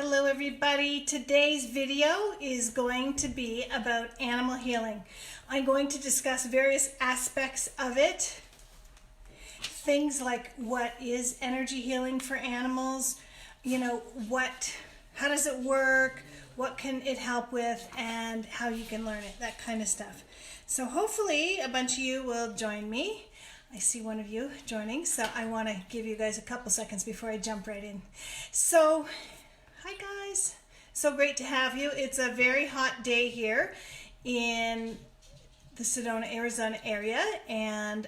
Hello everybody. Today's video is going to be about animal healing. I'm going to discuss various aspects of it. Things like what is energy healing for animals, how does it work, what can it help with, and how you can learn it, that kind of stuff. So hopefully a bunch of you will join me. I see one of you joining, so I want to give you guys a couple seconds before I jump right in. So, hi guys. So great to have you. It's a very hot day here in the Sedona, Arizona area, and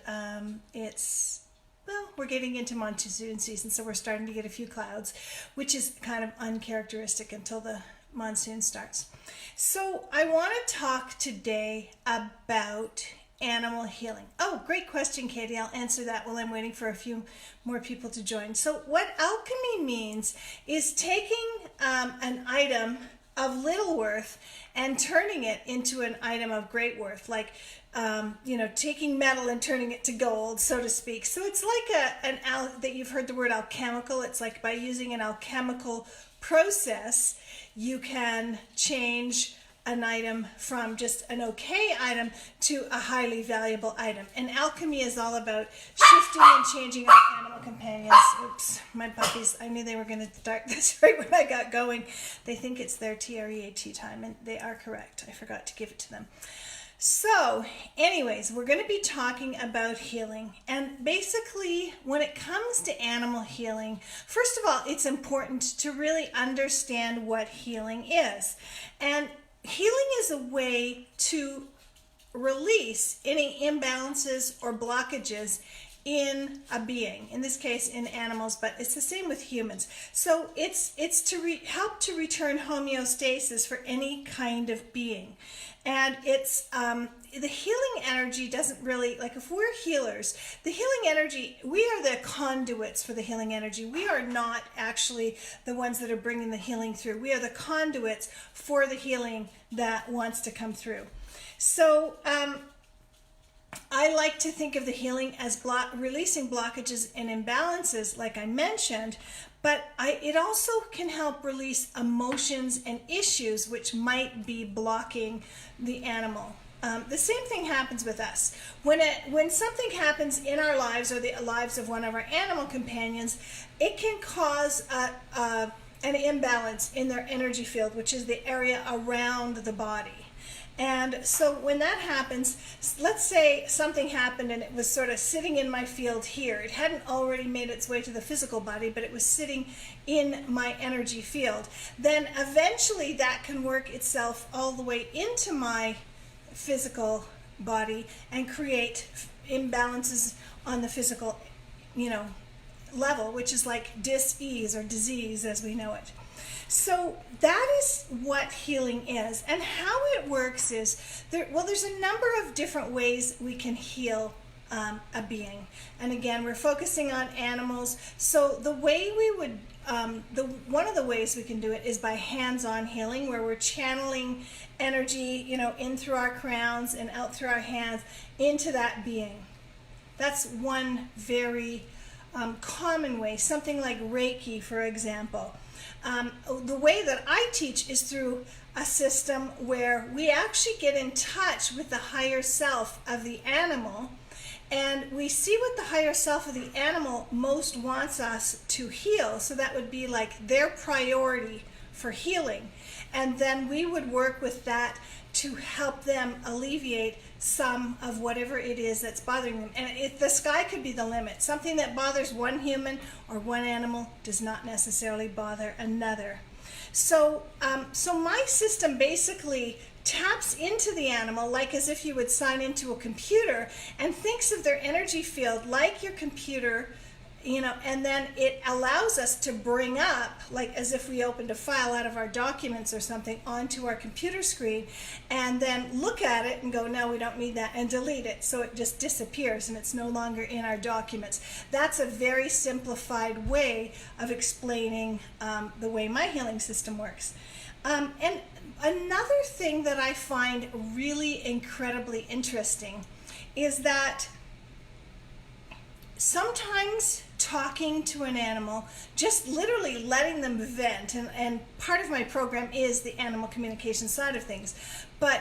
we're getting into monsoon season, so we're starting to get a few clouds, which is kind of uncharacteristic until the monsoon starts. So I want to talk today about animal healing. Oh, great question, Katie. I'll answer that while I'm waiting for a few more people to join. So what alchemy means is taking an item of little worth and turning it into an item of great worth, like taking metal and turning it to gold, so to speak. So it's like that you've heard the word alchemical. It's like by using an alchemical process, you can change an item from just an okay item to a highly valuable item. And alchemy is all about shifting and changing our animal companions. Oops, my puppies, I knew they were going to start this right when I got going. They think it's their TREAT time, and they are correct. I forgot to give it to them. So anyways, we're going to be talking about healing. And basically, when it comes to animal healing, first of all, it's important to really understand what healing is. And healing is a way to release any imbalances or blockages in a being, in this case in animals, but it's the same with humans. So it's to help to return homeostasis for any kind of being. And it's the healing energy doesn't really, like if we're healers, the healing energy, we are the conduits for the healing energy. We are not actually the ones that are bringing the healing through. We are the conduits for the healing that wants to come through. So I like to think of the healing as releasing blockages and imbalances, like I mentioned, but it also can help release emotions and issues which might be blocking the animal. The same thing happens with us. When something happens in our lives or the lives of one of our animal companions, it can cause an imbalance in their energy field, which is the area around the body. And so when that happens, let's say something happened and it was sort of sitting in my field here. It hadn't already made its way to the physical body, but it was sitting in my energy field. Then eventually that can work itself all the way into my physical body and create imbalances on the physical, level, which is like dis-ease or disease as we know it. So that is what healing is. And how it works is, there's a number of different ways we can heal a being. And again, we're focusing on animals. So the way we would, one of the ways we can do it is by hands-on healing, where we're channeling energy, in through our crowns and out through our hands into that being. That's one very common way, something like Reiki, for example. The way that I teach is through a system where we actually get in touch with the higher self of the animal, and we see what the higher self of the animal most wants us to heal. So that would be like their priority for healing. And then we would work with that to help them alleviate some of whatever it is that's bothering them. And the sky could be the limit. Something that bothers one human or one animal does not necessarily bother another. So my system basically taps into the animal like as if you would sign into a computer, and thinks of their energy field like your computer, and then it allows us to bring up, like as if we opened a file out of our documents or something, onto our computer screen, and then look at it and go, no, we don't need that, and delete it. So it just disappears and it's no longer in our documents. That's a very simplified way of explaining the way my healing system works. And another thing that I find really incredibly interesting is that sometimes talking to an animal, just literally letting them vent. And part of my program is the animal communication side of things. But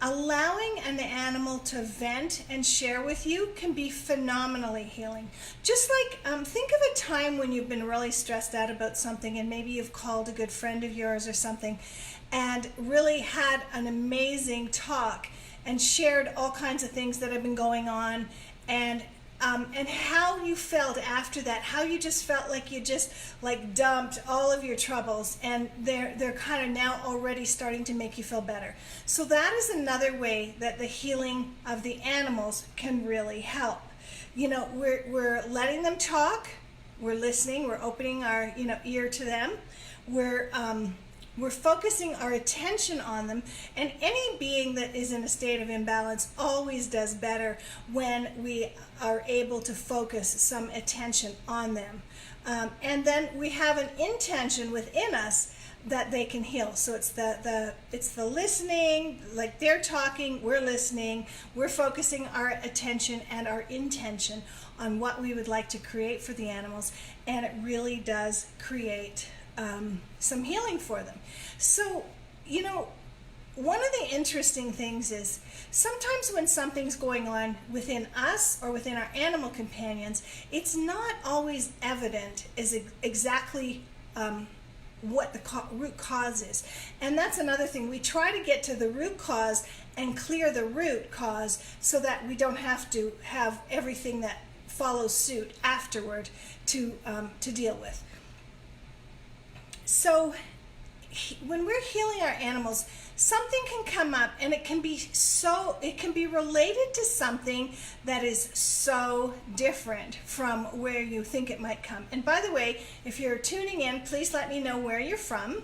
allowing an animal to vent and share with you can be phenomenally healing. Just like, think of a time when you've been really stressed out about something, and maybe you've called a good friend of yours or something and really had an amazing talk and shared all kinds of things that have been going on, and how you felt after that, how you just felt like you just like dumped all of your troubles, and they're kind of now already starting to make you feel better. So that is another way that the healing of the animals can really help. You know, we're letting them talk, we're listening, we're opening our ear to them, we're focusing our attention on them, and any being that is in a state of imbalance always does better when we are able to focus some attention on them. And then we have an intention within us that they can heal. So it's the listening, like they're talking, we're listening, we're focusing our attention and our intention on what we would like to create for the animals, and it really does create some healing for them. So, one of the interesting things is sometimes when something's going on within us or within our animal companions, it's not always evident as exactly what the root cause is. And that's another thing. We try to get to the root cause and clear the root cause so that we don't have to have everything that follows suit afterward to deal with. So when we're healing our animals, something can come up, and it can be related to something that is so different from where you think it might come. And by the way, if you're tuning in, please let me know where you're from.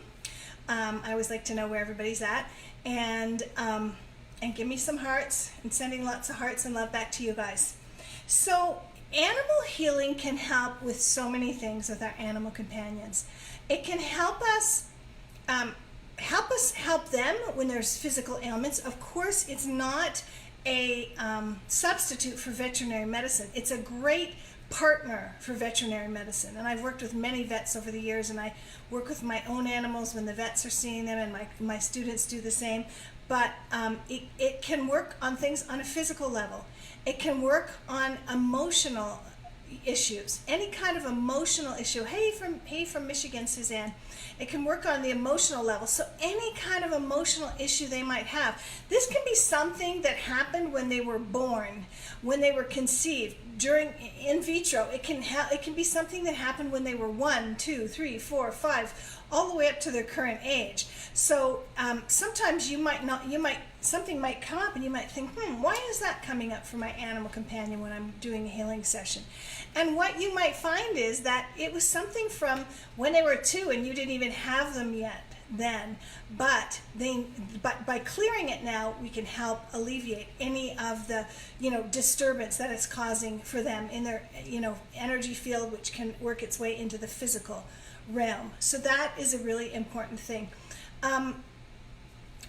I always like to know where everybody's at, and give me some hearts, and sending lots of hearts and love back to you guys. So animal healing can help with so many things with our animal companions. It can help us help them when there's physical ailments. Of course, it's not a substitute for veterinary medicine. It's a great partner for veterinary medicine. And I've worked with many vets over the years, and I work with my own animals when the vets are seeing them, and my students do the same. But it can work on things on a physical level. It can work on emotional issues, any kind of emotional issue. Hey from Michigan, Suzanne. It can work on the emotional level. So any kind of emotional issue they might have. This can be something that happened when they were born, when they were conceived, during in vitro. It can be something that happened when they were 1, 2, 3, 4, 5, all the way up to their current age. So sometimes something might come up, and you might think, why is that coming up for my animal companion when I'm doing a healing session? And what you might find is that it was something from when they were 2 and you didn't even have them yet then. But by clearing it now, we can help alleviate any of the disturbance that it's causing for them in their energy field, which can work its way into the physical realm. So that is a really important thing.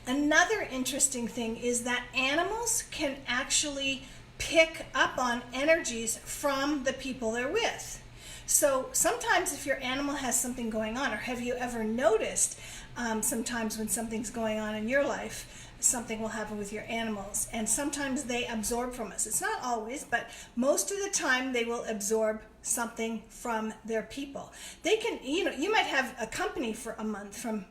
Another interesting thing is that animals can actually pick up on energies from the people they're with. So sometimes if your animal has something going on, or have you ever noticed sometimes when something's going on in your life, something will happen with your animals, and sometimes they absorb from us. It's not always, but most of the time they will absorb something from their people. They can, you might have a company for a month from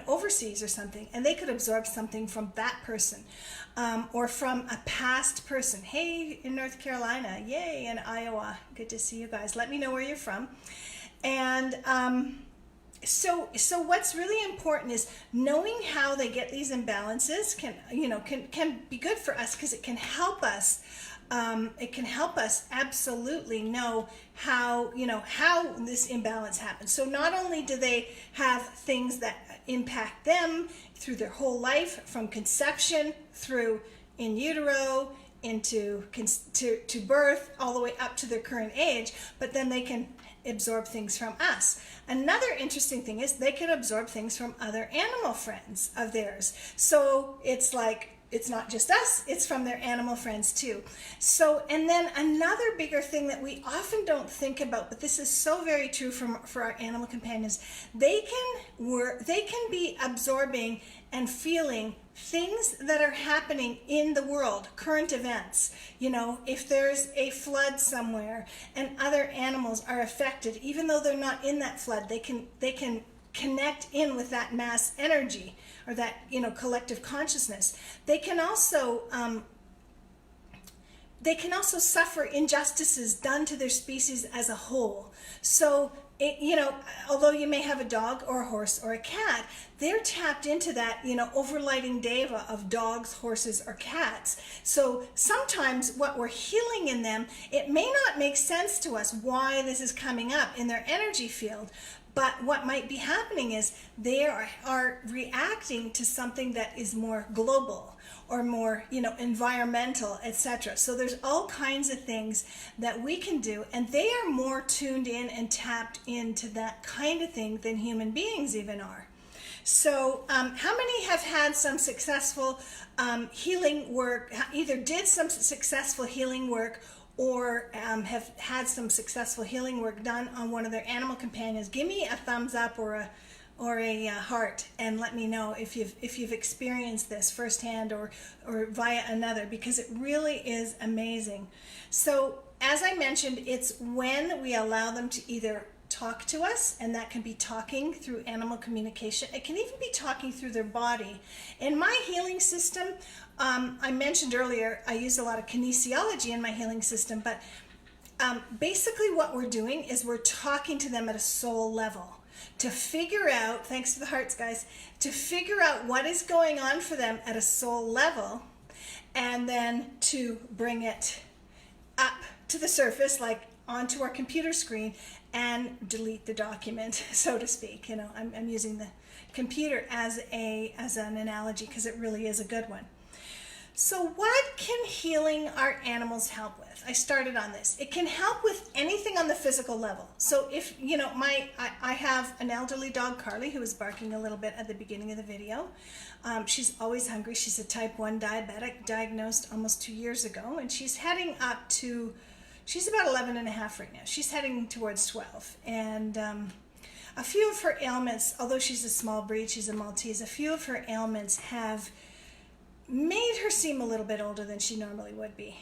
overseas or something, and they could absorb something from that person, or from a past person. Hey, in North Carolina, yay, in Iowa, good to see you guys. Let me know where you're from. And so what's really important is knowing how they get these imbalances can be good for us, because it can help us. It can help us absolutely know how this imbalance happens. So not only do they have things that impact them through their whole life, from conception through in utero into to birth, all the way up to their current age, but then they can absorb things from us. Another interesting thing is they can absorb things from other animal friends of theirs. So it's like it's not just us, it's from their animal friends too. So, and then another bigger thing that we often don't think about, but this is so very true for our animal companions, they can be absorbing and feeling things that are happening in the world, current events. You know, if there's a flood somewhere and other animals are affected, even though they're not in that flood, they can connect in with that mass energy, or that, you know, collective consciousness. They can also suffer injustices done to their species as a whole. So, you know, although you may have a dog or a horse or a cat, they're tapped into that, you know, overlighting deva of dogs, horses, or cats. So sometimes what we're healing in them, it may not make sense to us why this is coming up in their energy field. But what might be happening is they are reacting to something that is more global or more, you know, environmental, etc. So there's all kinds of things that we can do, and they are more tuned in and tapped into that kind of thing than human beings even are. So how many have had some successful healing work, either did some successful healing work or have had some successful healing work done on one of their animal companions? Give me a thumbs up or a heart, and let me know if you've experienced this firsthand or via another, because it really is amazing. So as I mentioned, it's when we allow them to either talk to us, and that can be talking through animal communication. It can even be talking through their body. In my healing system, I mentioned earlier, I use a lot of kinesiology in my healing system, but basically what we're doing is we're talking to them at a soul level to figure out, thanks to the hearts guys, to figure out what is going on for them at a soul level, and then to bring it up to the surface, like onto our computer screen, and delete the document, so to speak. You know, I'm using the computer as an analogy because it really is a good one. So what can healing our animals help with? I started on this. It can help with anything on the physical level. So if, you know, I have an elderly dog, Carly, who was barking a little bit at the beginning of the video. She's always hungry. She's a type 1 diabetic, diagnosed almost 2 years ago, and she's heading up to, she's about 11 and a half right now. She's heading towards 12. And a few of her ailments, although she's a small breed, she's a Maltese, a few of her ailments have made her seem a little bit older than she normally would be.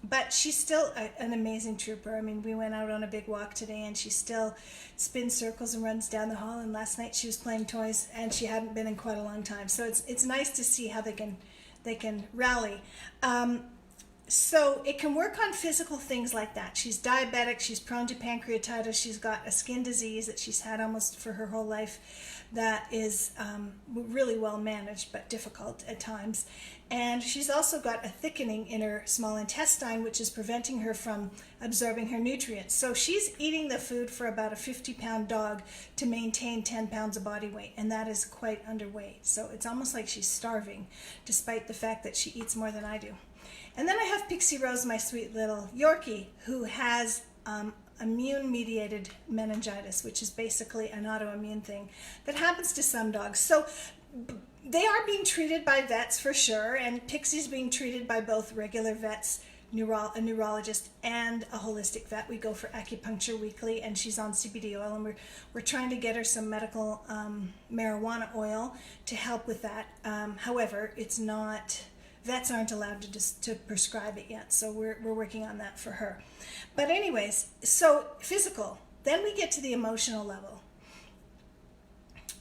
But she's still an amazing trooper. I mean, we went out on a big walk today, and she still spins circles and runs down the hall. And last night she was playing toys, and she hadn't been in quite a long time. So it's nice to see how they can rally. So it can work on physical things like that. She's diabetic, she's prone to pancreatitis, she's got a skin disease that she's had almost for her whole life that is really well managed but difficult at times. And she's also got a thickening in her small intestine, which is preventing her from absorbing her nutrients. So she's eating the food for about a 50-pound dog to maintain 10 pounds of body weight, and that is quite underweight. So it's almost like she's starving, despite the fact that she eats more than I do. And then I have Pixie Rose, my sweet little Yorkie, who has immune-mediated meningitis, which is basically an autoimmune thing that happens to some dogs. So they are being treated by vets for sure, and Pixie's being treated by both regular vets, a neurologist, and a holistic vet. We go for acupuncture weekly, and she's on CBD oil, and we're trying to get her some medical marijuana oil to help with that. However, it's not... Vets aren't allowed to prescribe it yet, so we're working on that for her. But anyways, so physical. Then we get to the emotional level.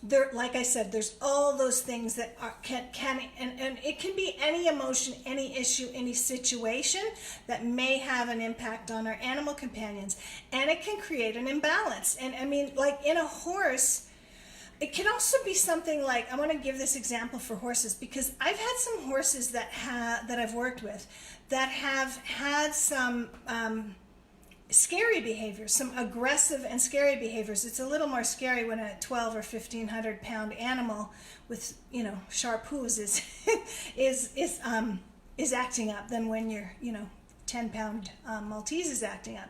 There, like I said, there's all those things that and it can be any emotion, any issue, any situation that may have an impact on our animal companions, and it can create an imbalance. And I mean, like in a horse, it can also be something like, I want to give this example for horses, because I've had some horses that I've worked with that have had some scary behaviors, some aggressive and scary behaviors. It's a little more scary when a 12 or 1,500 pound animal with, you know, sharp hooves is acting up than when you're, you know, 10-pound Maltese is acting up.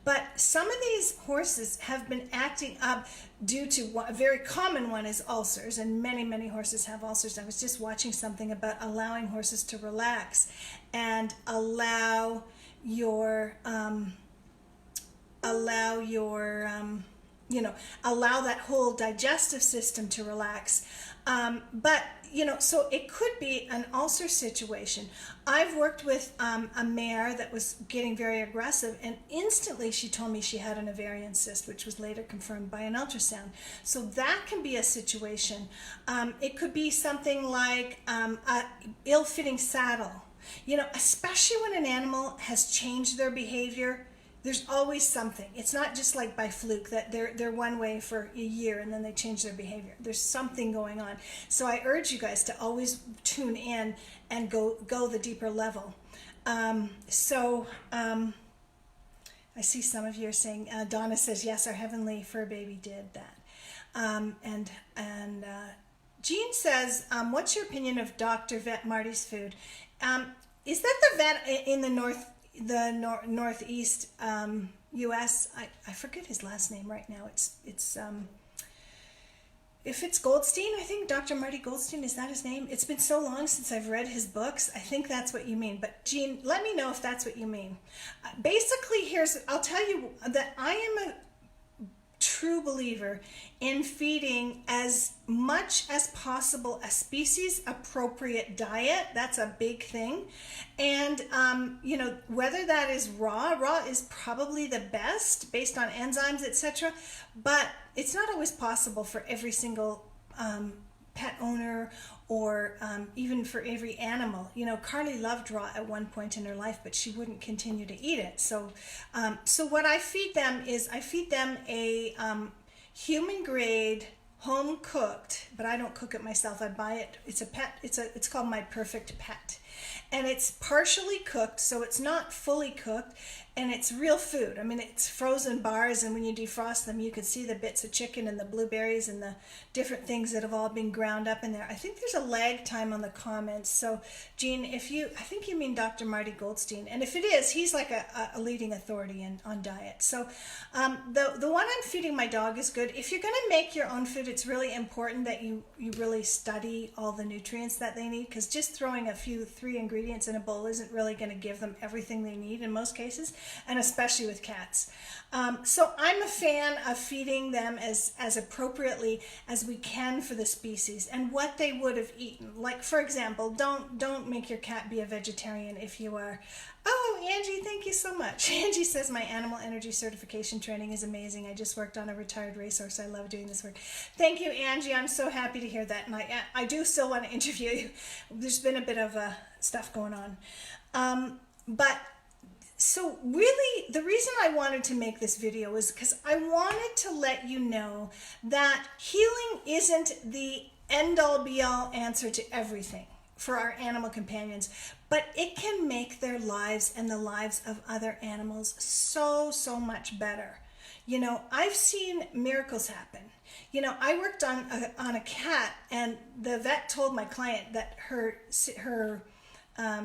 But some of these horses have been acting up due to a very common one is ulcers, and many horses have ulcers. I was just watching something about allowing horses to relax and allow that whole digestive system to relax. But so it could be an ulcer situation. I've worked with a mare that was getting very aggressive, and instantly she told me she had an ovarian cyst, which was later confirmed by an ultrasound. So that can be a situation. It could be something like a ill-fitting saddle. Especially when an animal has changed their behavior, there's always something. It's not just like by fluke that they're one way for a year and then they change their behavior. There's something going on. So I urge you guys to always tune in and go the deeper level. I see some of you are saying, Donna says, yes, our heavenly fur baby did that. Jean says, what's your opinion of Dr. Vet Marty's food? Is that the vet in the northeast U.S.? I forget his last name right now. It's if it's Goldstein, I think Dr. Marty Goldstein, is that his name? It's been so long since I've read his books. I think that's what you mean. But Jean, let me know if that's what you mean. Basically, I'll tell you that I am a true believer in feeding as much as possible a species appropriate diet. That's a big thing. And whether that is raw is probably the best based on enzymes, etc. But it's not always possible for every single pet owner or even for every animal. Carly loved raw at one point in her life, but she wouldn't continue to eat it. So what I feed them is a human grade, home cooked, but I don't cook it myself. I buy it. It's a pet. It's called My Perfect Pet. And it's partially cooked, so it's not fully cooked, and it's real food. I mean, it's frozen bars, and when you defrost them, you can see the bits of chicken and the blueberries and the different things that have all been ground up in there. I think there's a lag time on the comments. So, Jean, I think you mean Dr. Marty Goldstein, and if it is, he's like a leading authority on diet. So, the one I'm feeding my dog is good. If you're going to make your own food, it's really important that you really study all the nutrients that they need, because just throwing three ingredients in a bowl isn't really going to give them everything they need in most cases, and especially with cats. So I'm a fan of feeding them as appropriately as we can for the species and what they would have eaten. Like, for example, don't make your cat be a vegetarian if you are. Oh, Angie, thank you so much. Angie says my animal energy certification training is amazing. I just worked on a retired racehorse. I love doing this work. Thank you, Angie. I'm so happy to hear that. And I do still want to interview you. There's been a bit of stuff going on. So really, the reason I wanted to make this video is because I wanted to let you know that healing isn't the end-all be-all answer to everything for our animal companions, but it can make their lives and the lives of other animals so much better. I've seen miracles happen. I worked on a cat, and the vet told my client that her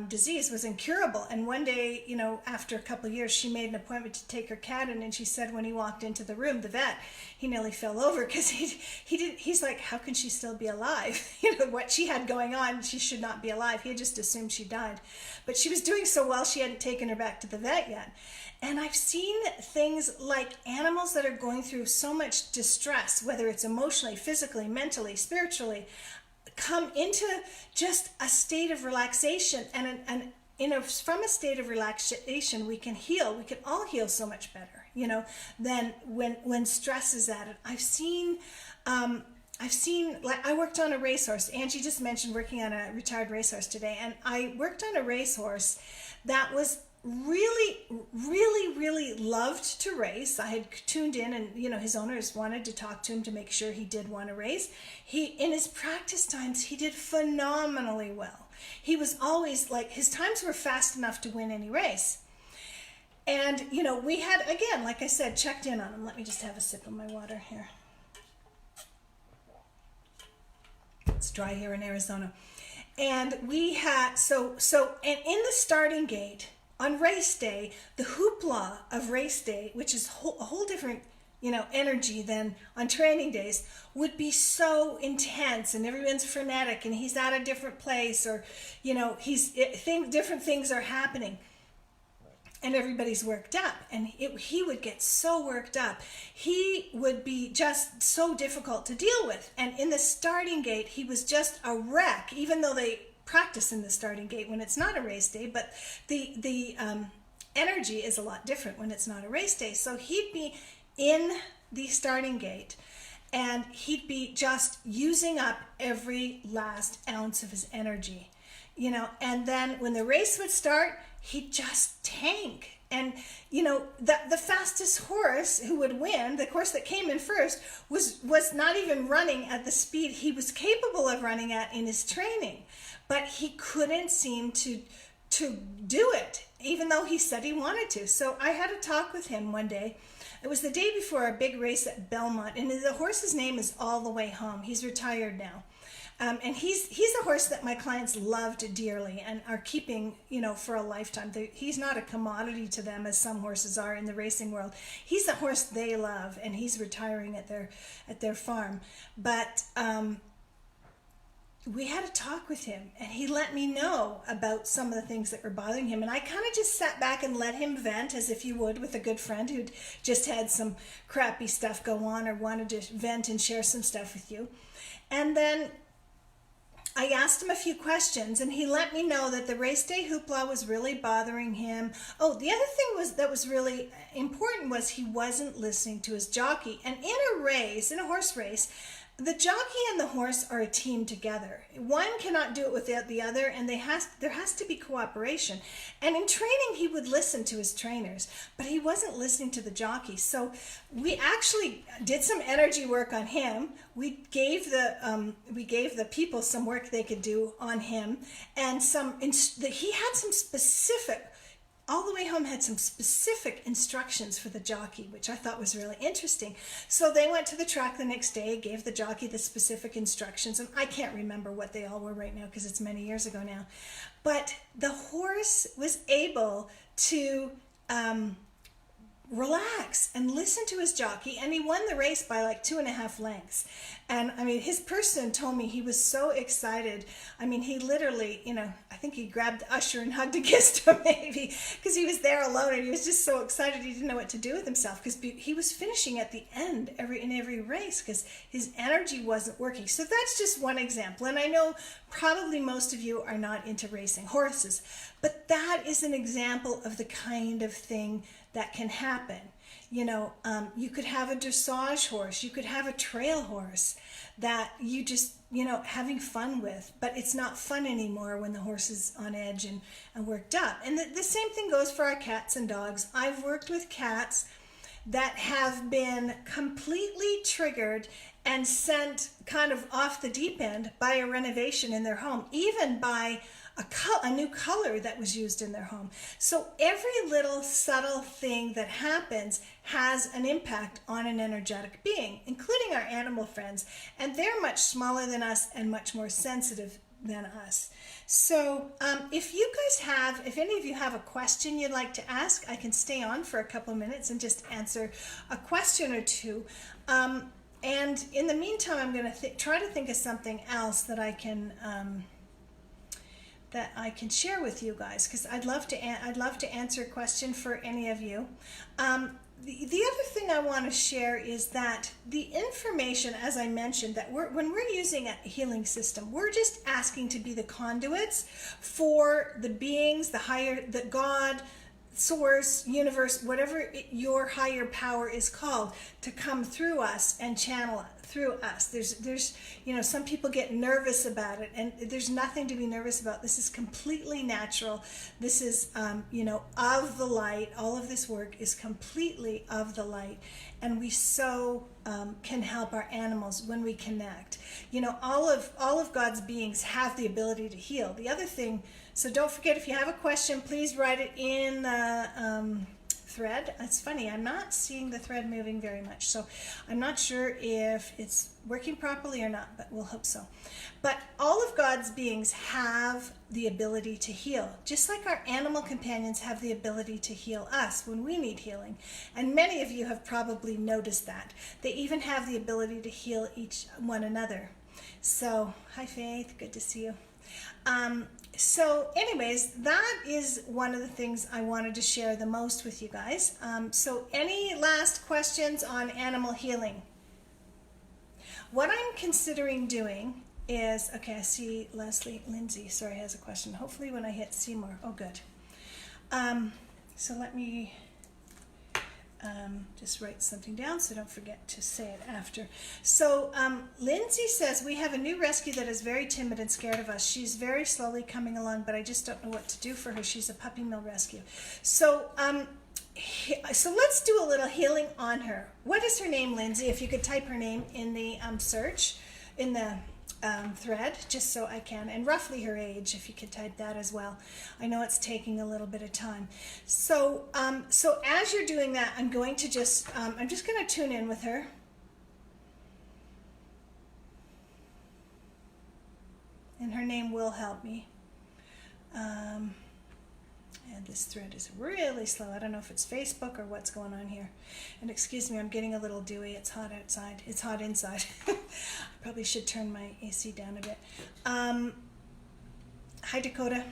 disease was incurable, and one day, after a couple of years, she made an appointment to take her cat in, and she said when he walked into the room, the vet, he nearly fell over because he's like, how can she still be alive? What she had going on, she should not be alive. He had just assumed she died, but she was doing so well, she hadn't taken her back to the vet yet. And I've seen things like animals that are going through so much distress, whether it's emotionally, physically, mentally, spiritually, come into just a state of relaxation, and from a state of relaxation we can heal. We can all heal so much better, than when stress is added. I've seen, like, I worked on a racehorse. Angie just mentioned working on a retired racehorse today, and I worked on a racehorse that was really loved to race. I had tuned in, and his owners wanted to talk to him to make sure he did want to race. In his practice times, he did phenomenally well. He was always his times were fast enough to win any race. And we had, again, like I said, checked in on him. Let me just have a sip of my water here. It's dry here in Arizona. And we had and in the starting gate, on race day, the hoopla of race day, which is a whole different, energy than on training days, would be so intense, and everyone's frenetic, and he's at a different place, or, different things are happening, and everybody's worked up, and he would get so worked up. He would be just so difficult to deal with. And in the starting gate, he was just a wreck, even though they practice in the starting gate when it's not a race day, but the energy is a lot different when it's not a race day. So he'd be in the starting gate, and he'd be just using up every last ounce of his energy, and then when the race would start, he'd just tank. And the fastest horse who would win, the horse that came in first, was not even running at the speed he was capable of running at in his training, but he couldn't seem to do it, even though he said he wanted to. So I had a talk with him one day. It was the day before a big race at Belmont, and the horse's name is All the Way Home. He's retired now. And he's a horse that my clients loved dearly and are keeping, for a lifetime. He's not a commodity to them as some horses are in the racing world. He's the horse they love, and he's retiring at their farm. But we had a talk with him, and he let me know about some of the things that were bothering him. And I kind of just sat back and let him vent, as if you would with a good friend who'd just had some crappy stuff go on or wanted to vent and share some stuff with you. And then I asked him a few questions, and he let me know that the race day hoopla was really bothering him. Oh, the other thing that was really important was he wasn't listening to his jockey. And in a horse race, the jockey and the horse are a team together. One cannot do it without the other, and there has to be cooperation. And in training, he would listen to his trainers, but he wasn't listening to the jockey. So we actually did some energy work on him. We gave the people some work they could do on him, and he had some specific. All the Way Home had some specific instructions for the jockey, which I thought was really interesting. So they went to the track the next day, gave the jockey the specific instructions, and I can't remember what they all were right now because it's many years ago now. But the horse was able to relax and listen to his jockey, and he won the race by like 2.5 lengths. And I mean, his person told me he was so excited. I mean, he literally, I think he grabbed the usher and hugged and kissed him, maybe, because he was there alone, and he was just so excited he didn't know what to do with himself, because he was finishing at the end in every race because his energy wasn't working. So that's just one example, and I know probably most of you are not into racing horses, but that is an example of the kind of thing that can happen. You could have a dressage horse, you could have a trail horse that you just, having fun with, but it's not fun anymore when the horse is on edge and worked up. And the same thing goes for our cats and dogs. I've worked with cats that have been completely triggered and sent kind of off the deep end by a renovation in their home, even by a new color that was used in their home. So every little subtle thing that happens has an impact on an energetic being, including our animal friends. And they're much smaller than us and much more sensitive than us. So if any of you have a question you'd like to ask, I can stay on for a couple of minutes and just answer a question or two. And in the meantime, I'm going to try to think of something else that I can share with you guys, because I'd love to answer a question for any of you. The other thing I want to share is that the information, as I mentioned, that when we're using a healing system, we're just asking to be the conduits for the beings, the God, source, universe, whatever your higher power is called, to come through us and channel it through us. There's some people get nervous about it, and there's nothing to be nervous about. This is completely natural. This is of the light. All of this work is completely of the light, and we so can help our animals when we connect. All of God's beings have the ability to heal. The other thing, so don't forget, if you have a question, please write it in the thread. It's funny, I'm not seeing the thread moving very much, so I'm not sure if it's working properly or not, but we'll hope so. But all of God's beings have the ability to heal, just like our animal companions have the ability to heal us when we need healing. And many of you have probably noticed that. They even have the ability to heal one another. So, hi Faith, good to see you. So anyways, that is one of the things I wanted to share the most with you guys. So any last questions on animal healing? What I'm considering doing is, okay, I see Lindsay, sorry, has a question. Hopefully when I hit Seymour, oh good. So let me just write something down so don't forget to say it after. So Lindsay says, we have a new rescue that is very timid and scared of us. She's very slowly coming along, but I just don't know what to do for her. She's a puppy mill rescue. So let's do a little healing on her. What is her name, Lindsay? If you could type her name in the search, in the thread, just so I can, and roughly her age, if you could type that as well. I know it's taking a little bit of time. So as you're doing that, I'm going to just, I'm just going to tune in with her. And her name will help me. And this thread is really slow. I don't know if it's Facebook or what's going on here. And excuse me, I'm getting a little dewy. It's hot outside. It's hot inside. I probably should turn my AC down a bit. Hi, Dakota.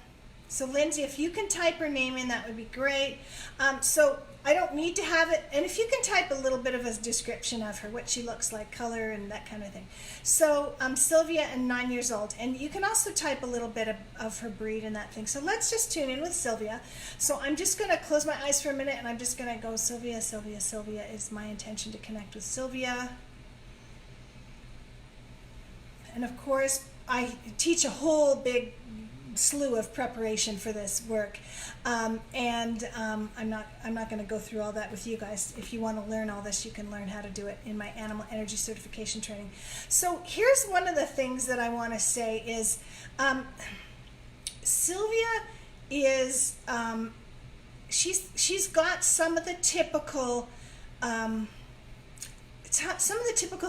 So Lindsay, if you can type her name in, that would be great. So I don't need to have it. And if you can type a little bit of a description of her, what she looks like, color, and that kind of thing. So Sylvia, and 9 years old. And you can also type a little bit of her breed and that thing. So let's just tune in with Sylvia. So I'm just going to close my eyes for a minute, and I'm just going to go Sylvia, Sylvia, Sylvia. Is my intention to connect with Sylvia. And of course, I teach a whole big slew of preparation for this work, I'm not going to go through all that with you guys. If you want to learn all this, you can learn how to do it in my animal energy certification training. So here's one of the things that I want to say is Sylvia is she's got some of the typical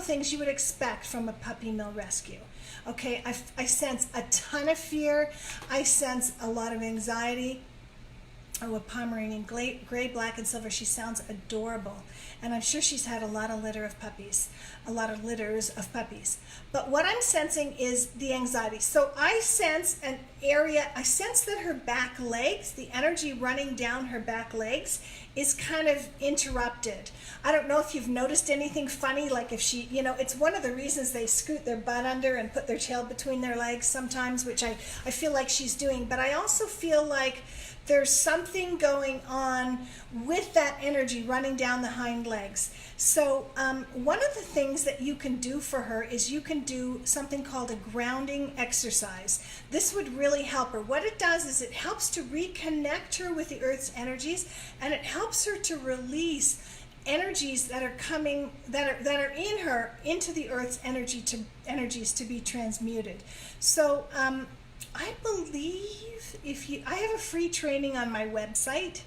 things you would expect from a puppy mill rescue. Okay, I sense a ton of fear. I sense a lot of anxiety. Oh, a Pomeranian, gray, black, and silver. She sounds adorable. And I'm sure she's had a lot of litters of puppies. But what I'm sensing is the anxiety. So I sense an area, I sense that her back legs, the energy running down her back legs is kind of interrupted. I don't know if you've noticed anything funny, like if she, it's one of the reasons they scoot their butt under and put their tail between their legs sometimes, which I feel like she's doing. But I also feel like there's something going on with that energy running down the hind legs. So one of the things that you can do for her is you can do something called a grounding exercise. This would really help her. What it does is it helps to reconnect her with the earth's energies, and it helps her to release energies that are coming, that are in her, into the earth's energies to be transmuted. So I believe I have a free training on my website.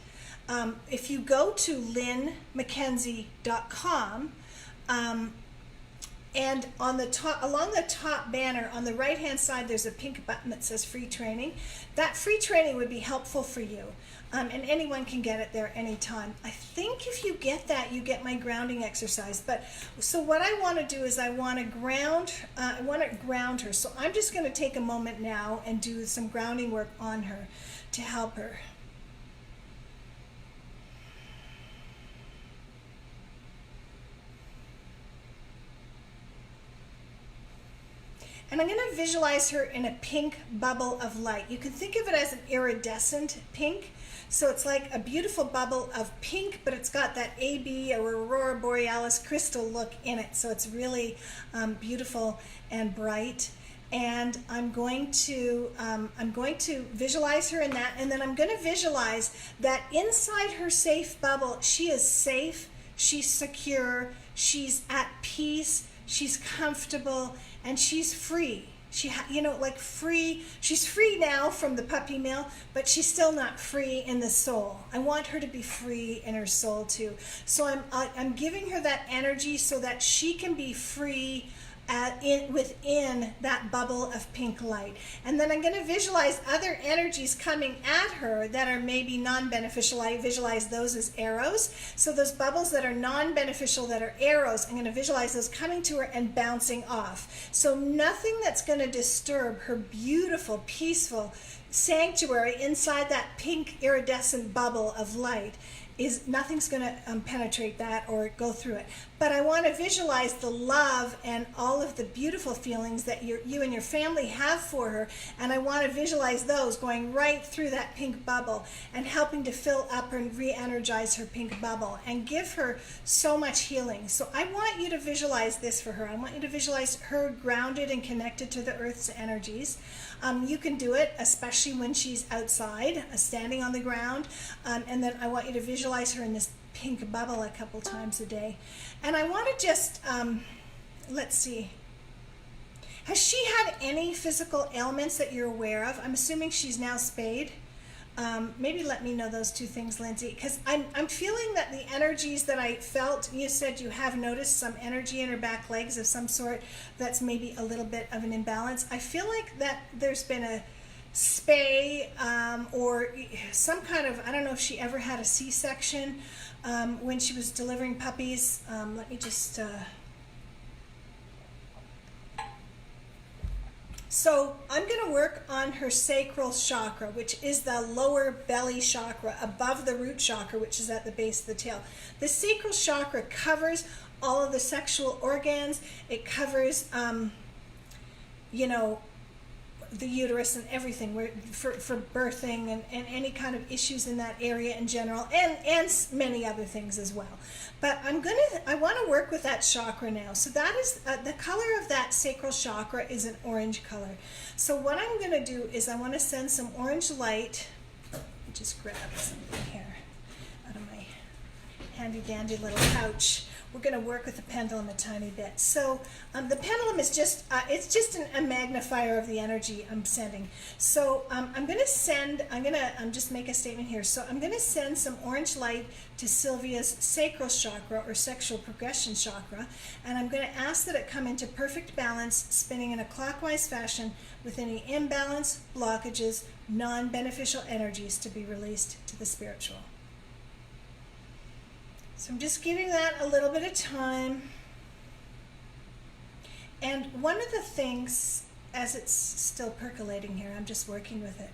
If you go to lynnmckenzie.com, and on the top, along the top banner on the right hand side, there's a pink button that says free training. That free training would be helpful for you. And anyone can get it there anytime. I think if you get that, you get my grounding exercise. But so what I want to do is I want to ground her. So I'm just going to take a moment now and do some grounding work on her to help her. And I'm going to visualize her in a pink bubble of light. You can think of it as an iridescent pink. So it's like a beautiful bubble of pink, but it's got that AB or Aurora Borealis crystal look in it. So it's really beautiful and bright. And I'm going to visualize her in that, and then I'm going to visualize that inside her safe bubble, she is safe, she's secure, she's at peace, she's comfortable, and she's free. like free. She's free now from the puppy mill, but she's still not free in the soul. I want her to be free in her soul too. So I'm giving her that energy so that she can be free within that bubble of pink light. And then I'm going to visualize other energies coming at her that are maybe non-beneficial. I visualize those as arrows. So those bubbles that are non-beneficial, that are arrows, I'm going to visualize those coming to her and bouncing off. So nothing that's going to disturb her beautiful, peaceful sanctuary inside that pink iridescent bubble of light. Nothing's going to penetrate that or go through it. But I want to visualize the love and all of the beautiful feelings that you and your family have for her, and I want to visualize those going right through that pink bubble and helping to fill up and re-energize her pink bubble and give her so much healing. So I want you to visualize this for her. I want you to visualize her grounded and connected to the earth's energies. You can do it, especially when she's outside, standing on the ground, and then I want you to visualize her in this pink bubble a couple times a day. And I want to just, let's see, has she had any physical ailments that you're aware of? I'm assuming she's now spayed. Maybe let me know those two things, Lindsay, because I'm feeling that the energies that I felt, you said you have noticed some energy in her back legs of some sort that's maybe a little bit of an imbalance. I feel like that there's been a spay or some kind of, I don't know if she ever had a C-section when she was delivering puppies. Let me just... So I'm going to work on her sacral chakra, which is the lower belly chakra above the root chakra, which is at the base of the tail. The sacral chakra covers all of the sexual organs. It covers, the uterus and everything for birthing and any kind of issues in that area in general, and many other things as well. But I want to work with that chakra now. So that is the color of that sacral chakra is an orange color. So what I'm going to do is I want to send some orange light. Let me just grab something here out of my handy dandy little pouch. We're going to work with the pendulum a tiny bit. So the pendulum is just, it's just a magnifier of the energy I'm sending. So I'm going to just make a statement here. So I'm going to send some orange light to Sylvia's sacral chakra or sexual progression chakra, and I'm going to ask that it come into perfect balance, spinning in a clockwise fashion with any imbalance, blockages, non-beneficial energies to be released to the spiritual. So I'm just giving that a little bit of time. And one of the things, as it's still percolating here, I'm just working with it.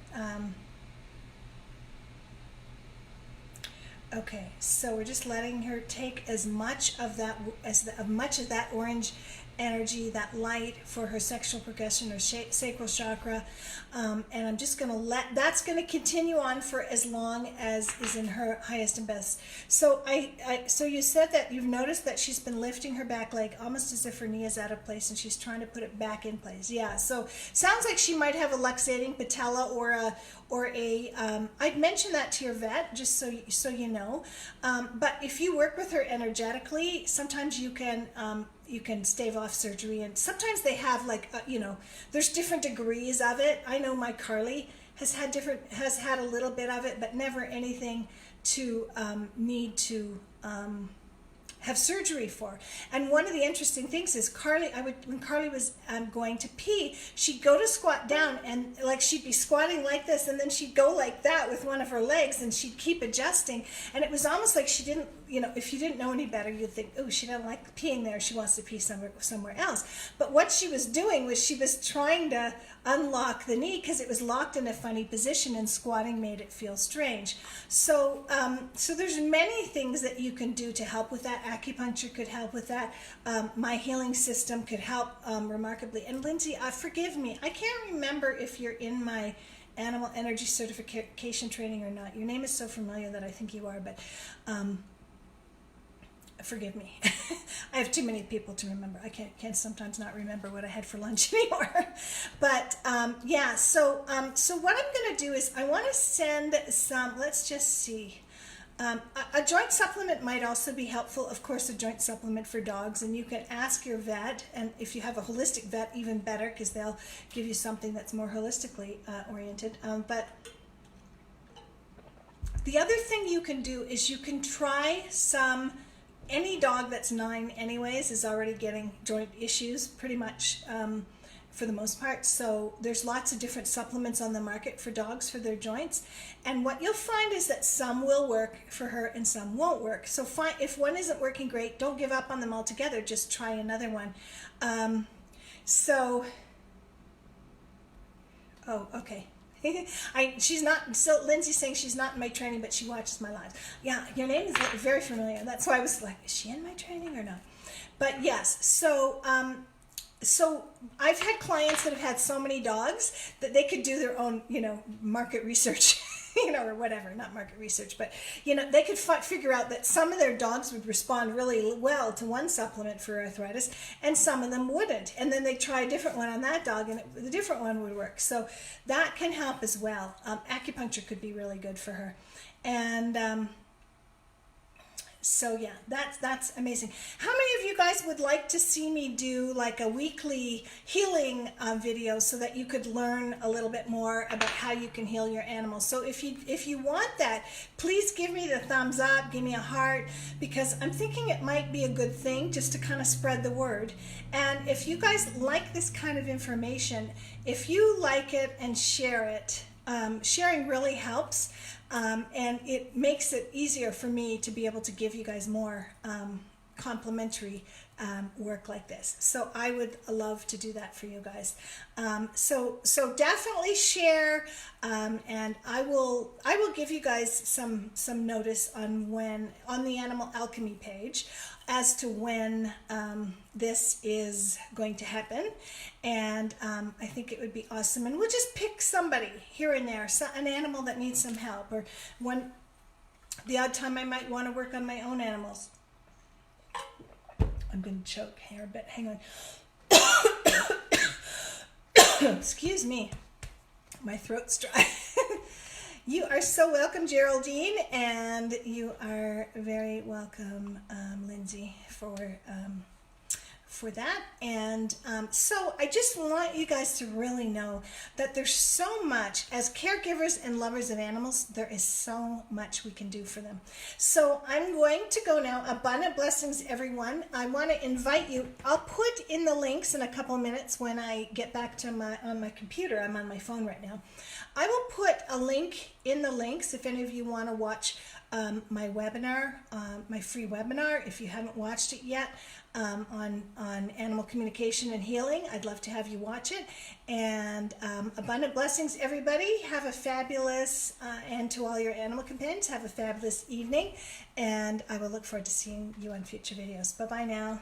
Okay, so we're just letting her take as much of that orange energy, that light for her sexual progression or sacral chakra, and I'm just going to that's going to continue on for as long as is in her highest and best. So so you said that you've noticed that she's been lifting her back leg almost as if her knee is out of place and she's trying to put it back in place. Yeah, so sounds like she might have a luxating patella or a I'd mention that to your vet just so you know. But if you work with her energetically, sometimes you can stave off surgery, and sometimes they have there's different degrees of it. I know my Carly has had a little bit of it, but never anything to need to have surgery for. And one of the interesting things is when Carly was going to pee, she'd go to squat down and she'd be squatting like this, and then she'd go like that with one of her legs, and she'd keep adjusting, and it was almost like she didn't, if you didn't know any better, you'd think, oh, she doesn't like peeing there, she wants to pee somewhere else. But what she was doing was she was trying to unlock the knee because it was locked in a funny position, and squatting made it feel strange. So so there's many things that you can do to help with that. Acupuncture could help with that. My healing system could help remarkably. And Lindsay, forgive me, I can't remember if you're in my animal energy certification training or not. Your name is so familiar that I think you are, but forgive me. I have too many people to remember. I can't sometimes not remember what I had for lunch anymore. But so what I'm going to do is I want to send some, let's just see. A joint supplement might also be helpful. Of course, a joint supplement for dogs, and you can ask your vet, and if you have a holistic vet, even better, because they'll give you something that's more holistically oriented. But the other thing you can do is you can try any dog that's 9 anyways is already getting joint issues pretty much for the most part. So there's lots of different supplements on the market for dogs for their joints. And what you'll find is that some will work for her and some won't work. So if one isn't working great, don't give up on them altogether. Just try another one. Oh, okay. She's not, so Lindsay's saying she's not in my training, but she watches my lives. Yeah, your name is very familiar. That's why I was like, is she in my training or not? But yes, so I've had clients that have had so many dogs that they could do their own, market research, or whatever, not market research, but, they could figure out that some of their dogs would respond really well to one supplement for arthritis and some of them wouldn't. And then they try a different one on that dog and the different one would work. So that can help as well. Acupuncture could be really good for her. And, so yeah, that's amazing. How many of you guys would like to see me do like a weekly healing video so that you could learn a little bit more about how you can heal your animals? So if you want that, please give me the thumbs up, give me a heart, because I'm thinking it might be a good thing just to kind of spread the word. And if you guys like this kind of information, if you like it and share it, sharing really helps. And it makes it easier for me to be able to give you guys more complimentary work like this. So I would love to do that for you guys. So definitely share, and I will give you guys some notice on the Animal Alchemy page as to when this is going to happen. And I think it would be awesome. And we'll just pick somebody here and there, an animal that needs some help, or the odd time I might want to work on my own animals. I'm going to choke here a bit. Hang on. Excuse me. My throat's dry. You are so welcome, Geraldine, and you are very welcome, Lindsay, for that. And so I just want you guys to really know that there's so much, as caregivers and lovers of animals, there is so much we can do for them. So I'm going to go now. Abundant blessings, everyone. I want to invite you. I'll put in the links in a couple minutes when I get back to on my computer. I'm on my phone right now. I will put a link in the links if any of you want to watch my webinar, my free webinar, if you haven't watched it yet, on animal communication and healing. I'd love to have you watch it. And abundant blessings, everybody. Have a fabulous, and to all your animal companions, have a fabulous evening. And I will look forward to seeing you on future videos. Bye-bye now.